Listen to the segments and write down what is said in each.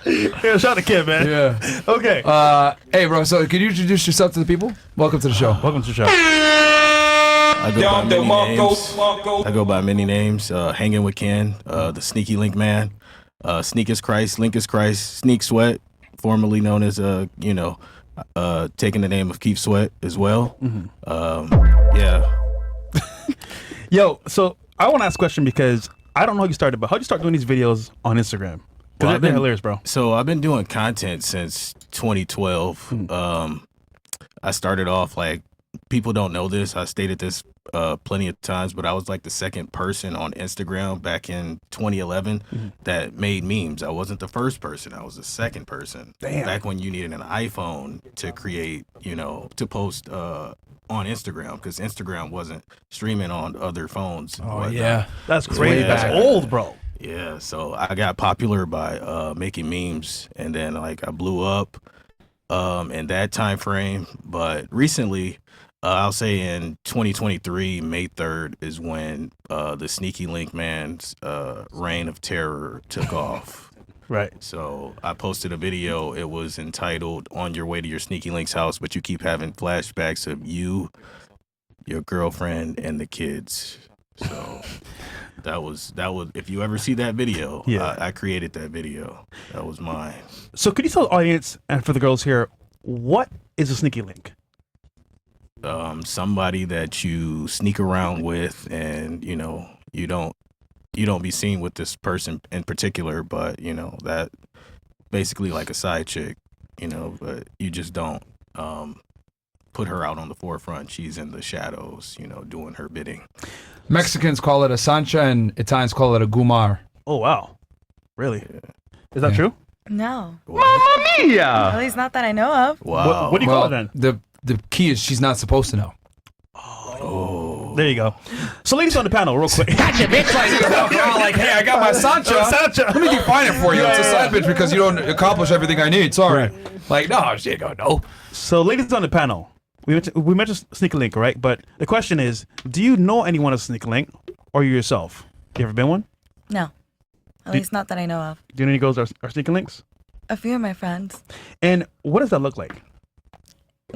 Yeah, shout out to Ken, man. Yeah. Okay. Hey, bro. So, can you introduce yourself to the people? Welcome to the show. Welcome to the show. I go by many names. Hanging with Ken, the Sneaky Link Man, Sneak is Christ, Link is Christ, Sneak Sweat, formerly known as taking the name of Keith Sweat as well. Yeah. Yo, so I want to ask a question because I don't know how you started, but how'd you start doing these videos on Instagram? Because they're hilarious, bro. So I've been doing content since 2012. I started off like, people don't know this. I stated this plenty of times, but I was like the second person on Instagram back in 2011 that made memes. I wasn't the first person. I was the second person. Damn. Back when you needed an iPhone to create, to post on Instagram, because Instagram wasn't streaming on other phones. Oh, yeah. That's crazy. Yeah. That's old, bro. Yeah, so I got popular by making memes, and then like I blew up in that time frame. But recently, I'll say in 2023, May 3rd is when the Sneaky Link Man's reign of terror took off. Right. So I posted a video. It was entitled "On Your Way to Your Sneaky Link's House," but you keep having flashbacks of you, your girlfriend, and the kids. So that was. If you ever see that video, I created that video. That was mine. So could you tell the audience and for the girls here, what is a sneaky link? Somebody that you sneak around with, and you don't be seen with this person in particular, but that basically like a side chick, but you just don't put her out on the forefront. She's in the shadows, doing her bidding. Mexicans call it a Sancha and Italians call it a Gumar. Oh, wow. Really? Yeah. Is that true? No. Mamma mia! At least not that I know of. Wow. What do you call it then? The key is she's not supposed to know. Oh. There you go. So ladies on the panel, real quick. Gotcha, bitch. Like, hey, I got my Sancha. Let me define it for you. It's a side bitch because you don't accomplish everything I need. Sorry. Like, no, she go, no. So ladies on the panel, we mentioned Sneaky Link, right? But the question is, do you know anyone as Sneaky Link or you yourself? You ever been one? No. At least not that I know of. Do you know any girls are Sneaky Links? A few of my friends. And what does that look like?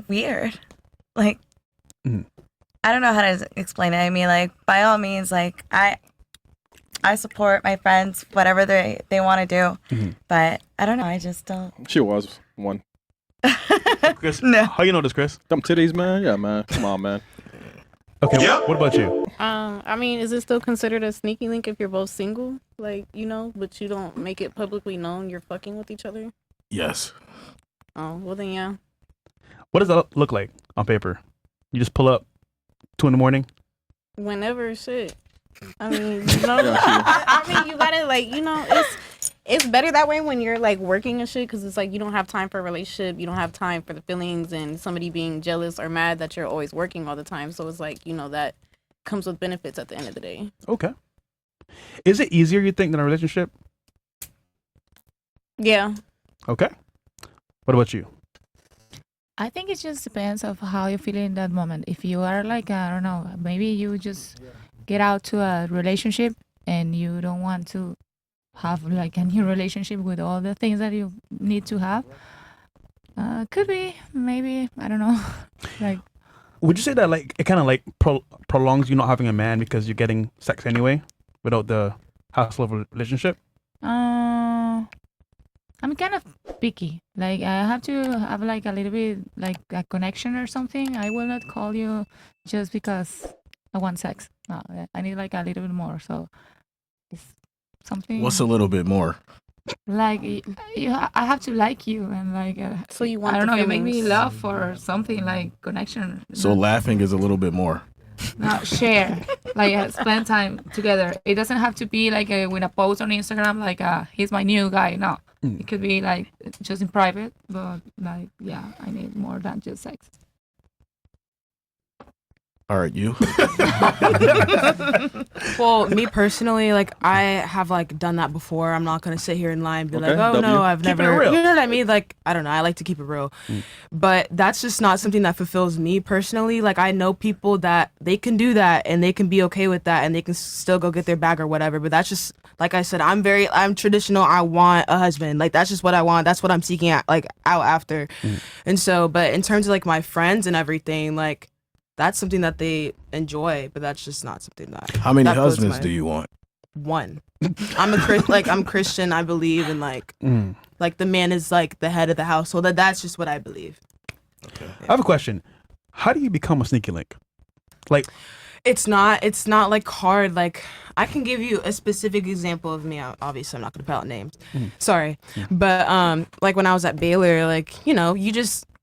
Weird. Like, I don't know how to explain it. I mean, like, by all means, like, I support my friends, whatever they want to do. But I don't know. I just don't. She was one. Chris, no. How you know this, Chris? Them titties, man. Yeah, man. Come on, man. Okay. Yep. What about you? I mean, is it still considered a sneaky link if you're both single? Like, but you don't make it publicly known you're fucking with each other? Yes. Oh, well then, yeah. What does that look like on paper? You just pull up 2 a.m? Whenever, shit. I mean, you gotta, like, it's better that way when you're, like, working and shit, because it's like you don't have time for a relationship, you don't have time for the feelings and somebody being jealous or mad that you're always working all the time. So it's like, that comes with benefits at the end of the day. Okay. Is it easier, you think, than a relationship? Yeah. Okay. What about you? I think it just depends of how you feel in that moment. If you are like, I don't know, maybe you just get out to a relationship and you don't want to have like a new relationship with all the things that you need to have. Could be, maybe, I don't know. Like, would you say that like it kind of like prolongs you not having a man because you're getting sex anyway without the hassle of a relationship? I'm kind of picky. Like, I have to have like a little bit like a connection or something. I will not call you just because I want sex. No, I need like a little bit more. So it's something. What's a little bit more? Like, I have to like you and like. So you want? I don't know. You make me laugh or something like connection. So laughing is a little bit more. No, share. Like, spend time together. It doesn't have to be like with a post on Instagram like he's my new guy. No. It could be like just in private, but like, yeah, I need more than just sex. All right, you. Well, me personally, like I have like done that before. I'm not gonna sit here and lie and be Okay, like, oh W. no, I've Keep it never. real. You know what I mean? Like I don't know. I like to keep it real, but that's just not something that fulfills me personally. Like I know people that they can do that and they can be okay with that and they can still go get their bag or whatever. But that's just like I said, I'm traditional. I want a husband. Like that's just what I want. That's what I'm seeking out after. And so, but in terms of like my friends and everything, like. That's something that they enjoy, but that's just not something that. How many that floats husbands my- do you want? One. I'm I'm Christian. I believe in like the man is like the head of the household. That's just what I believe. I have a question. How do you become a sneaky link? Like, It's not like hard. Like I can give you a specific example of me. Obviously, I'm not gonna put out names. Sorry, but like when I was at Baylor, like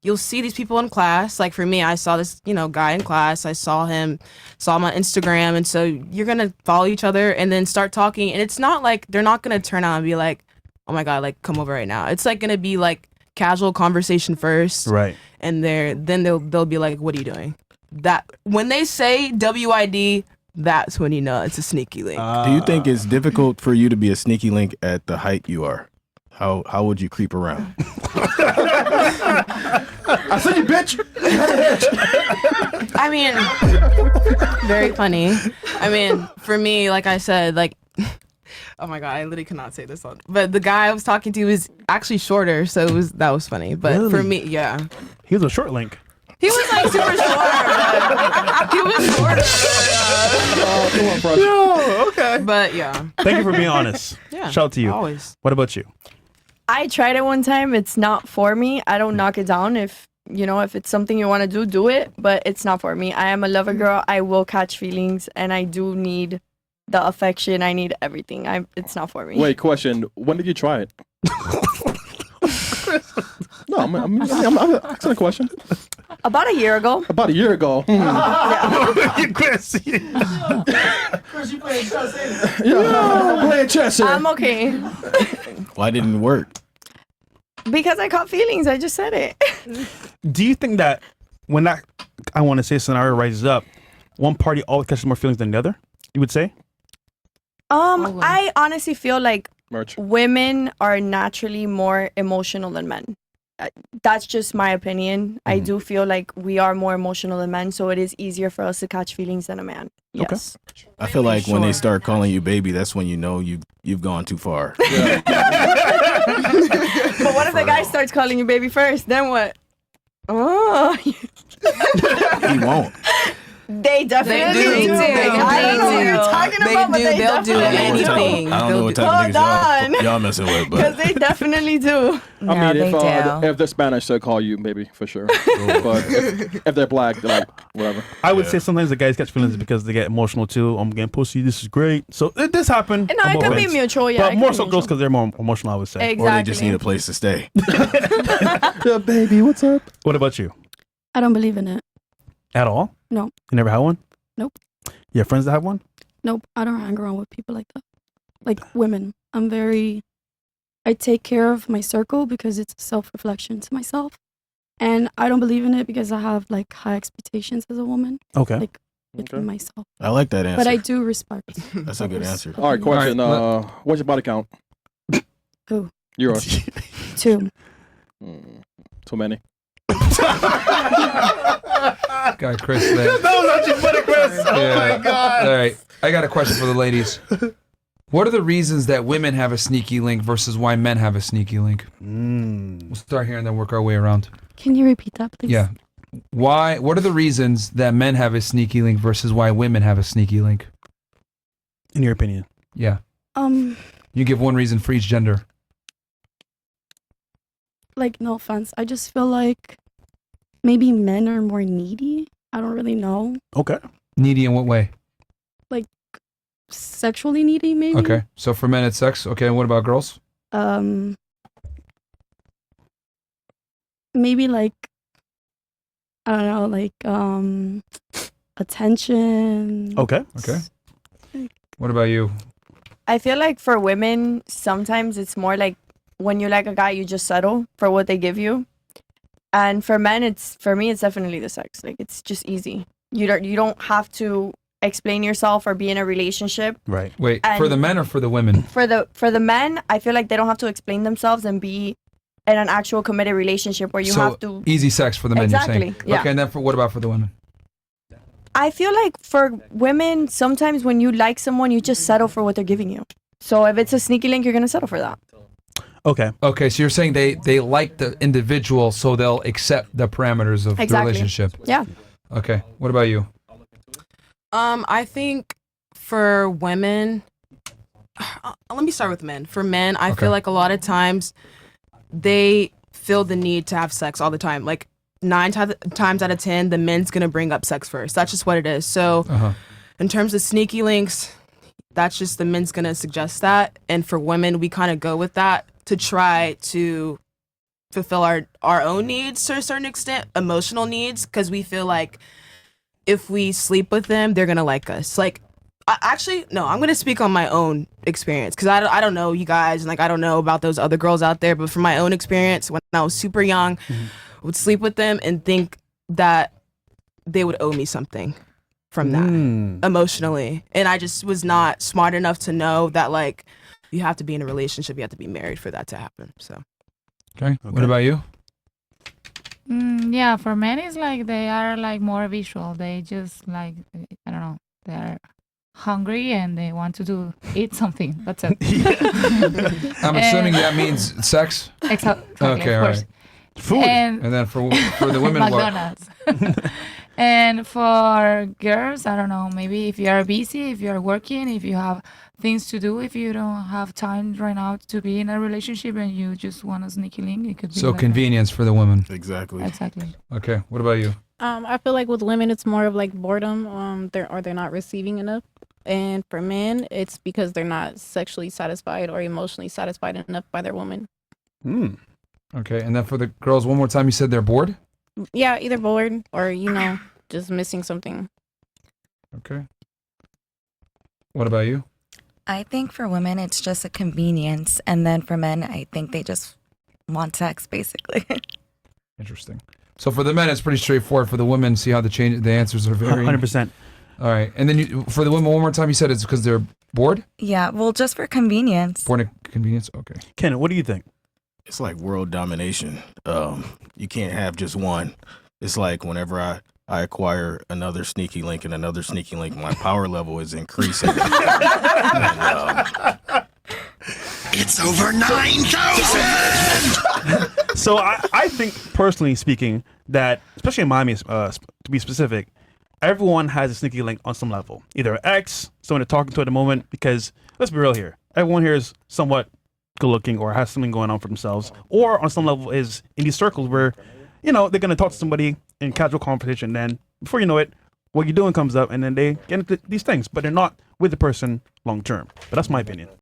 you'll see these people in class. Like for me, I saw this, guy in class. I saw him on Instagram. And so you're going to follow each other and then start talking. And it's not like, they're not going to turn out and be like, oh my God, like come over right now. It's like going to be like casual conversation first. right. And then they'll be like, what are you doing? That when they say WID, that's when you know it's a sneaky link. Do you think it's difficult for you to be a sneaky link at the height you are? How would you creep around? I said you bitch. I mean, very funny. I mean, for me, like I said, like, oh my God, I literally cannot say this one. But the guy I was talking to was actually shorter, so that was funny. But for Really? me, yeah. He was a short link. He was like super short, but he was shorter. Come on, Fresh. Oh, okay. But yeah. Thank you for being honest. Yeah. Shout out to you. Always. What about you? I tried it one time. It's not for me. I don't knock it down. If it's something you want to do it. But it's not for me. I am a lover girl. I will catch feelings, and I do need the affection. I need everything. It's not for me. Wait, question. When did you try it? No, I'm asking a question. About a year ago. About a year ago. Chris. Chris, you playing chess, ain't it? Yeah, I'm playing chess here. I'm okay. Why didn't it work? Because I caught feelings. I just said it. Do you think that when that, I want to say, scenario rises up, one party always catches more feelings than the other? You would say? I honestly feel like Merch. women are naturally more emotional than men. That's just my opinion. I do feel like we are more emotional than men, so it is easier for us to catch feelings than a man. Yes. I feel like when they start calling you baby, that's when you know you've gone too far. Yeah. But what if the guy starts calling you baby first? Then what? Oh, He won't. they definitely They do. do. They I don't know what you're do. talking They about, but do. they They'll do definitely anything. I don't know what type Hold of niggas on. y'all messing with, Because but they definitely do. I mean, they do. if they're Spanish, they'll call you baby for sure. But if they're black, they're like, whatever. I would say sometimes the guys catch feelings because they get emotional too. I'm getting pussy. This is great. So this happened. No, it could be mutual, yeah. But it more could so be girls mutual. because they're more emotional, I would say. Exactly. or they just need a place to stay. Yeah, baby, what's up? What about you? I don't believe in it. At all? No. You never had one? Nope. You have friends that have one? Nope. I don't hang around with people like that. Like women. I take care of my circle because it's a self-reflection to myself. And I don't believe in it because I have like high expectations as a woman. Okay. Like with myself. I like that answer. But I do respect. That's a good answer. All right, question. All What's your body count? Who? Yours. 2. Too many. Guy Chris there. That was actually funny, Chris. Oh my God. All right. I got a question for the ladies. What are the reasons that women have a sneaky link versus why men have a sneaky link? We'll start here and then work our way around. Can you repeat that, please? Yeah. What are the reasons that men have a sneaky link versus why women have a sneaky link? In your opinion? Yeah. You give one reason for each gender. Like, no offense. I just feel like maybe men are more needy. I don't really know. Okay. Needy in what way? Like, sexually needy, maybe. Okay. So for men, it's sex. Okay. And what about girls? Maybe like, I don't know, like attention. Okay. Okay. What about you? I feel like for women, sometimes it's more like when you like a guy, you just settle for what they give you. And for men, for me, it's definitely the sex. Like, it's just easy. You don't have to explain yourself or be in a relationship. Right. Wait, And- for the men or for the women? For the men, I feel like they don't have to explain themselves and be in an actual committed relationship where you so have to. easy sex for the men, you're saying? Exactly, yeah. Okay, and then what about for the women? I feel like for women, sometimes when you like someone, you just settle for what they're giving you. So if it's a sneaky link, you're gonna settle for that. Okay. Okay, so you're saying they like the individual, so they'll accept the parameters of the Exactly. relationship. Yeah. Okay, what about you? I think for women, let me start with men. For men, I Okay. feel like a lot of times they feel the need to have sex all the time. Like 9 times out of 10, the men's gonna bring up sex first. That's just what it is. So Uh-huh. in terms of sneaky links, that's just the men's gonna suggest that. And for women, we kind of go with that to try to fulfill our own needs to a certain extent, emotional needs, because we feel like if we sleep with them, they're gonna like us. Like, I'm gonna speak on my own experience because I don't know you guys, and like I don't know about those other girls out there, but from my own experience, when I was super young, I would sleep with them and think that they would owe me something from that emotionally, and I just was not smart enough to know that like you have to be in a relationship, you have to be married for that to happen. So, Okay, what about you? Yeah, for men, it's like they are like more visual. They just like, I don't know, they're hungry and they want to eat something. That's it. I'm assuming that means sex? Exactly, Okay, of all course. right. Food. And then for the women, what? McDonald's. And for girls, I don't know, maybe if you are busy, if you are working, if you have things to do, if you don't have time right now to be in a relationship and you just want a sneaky link, it could be So like convenience for the women. Exactly. that. Exactly. Okay, what about you? I feel like with women, it's more of like boredom. They're not receiving enough, and for men, it's because they're not sexually satisfied or emotionally satisfied enough by their woman. Okay, and then for the girls, one more time, you said they're bored? Yeah, either bored or just missing something. Okay. What about you? I think for women, it's just a convenience. And then for men, I think they just want sex, basically. Interesting. So for the men, it's pretty straightforward. For the women, see how the answers are very 100%. All right, and then for the women, one more time, you said it's because they're bored. Yeah, well, just for convenience. Bored of convenience. Okay. Ken, what do you think? It's like world domination. You can't have just one. It's like whenever I acquire another sneaky link and another sneaky link, my power level is increasing. It's over 9,000! So I think, personally speaking, that, especially in Miami, to be specific, everyone has a sneaky link on some level. Either an ex, someone they're talking to at the moment, because let's be real here. Everyone here is somewhat good looking or has something going on for themselves, or on some level is in these circles where, they're going to talk to somebody in casual conversation. Then before you know it, what you're doing comes up and then they get into these things, but they're not with the person long term. But that's my opinion.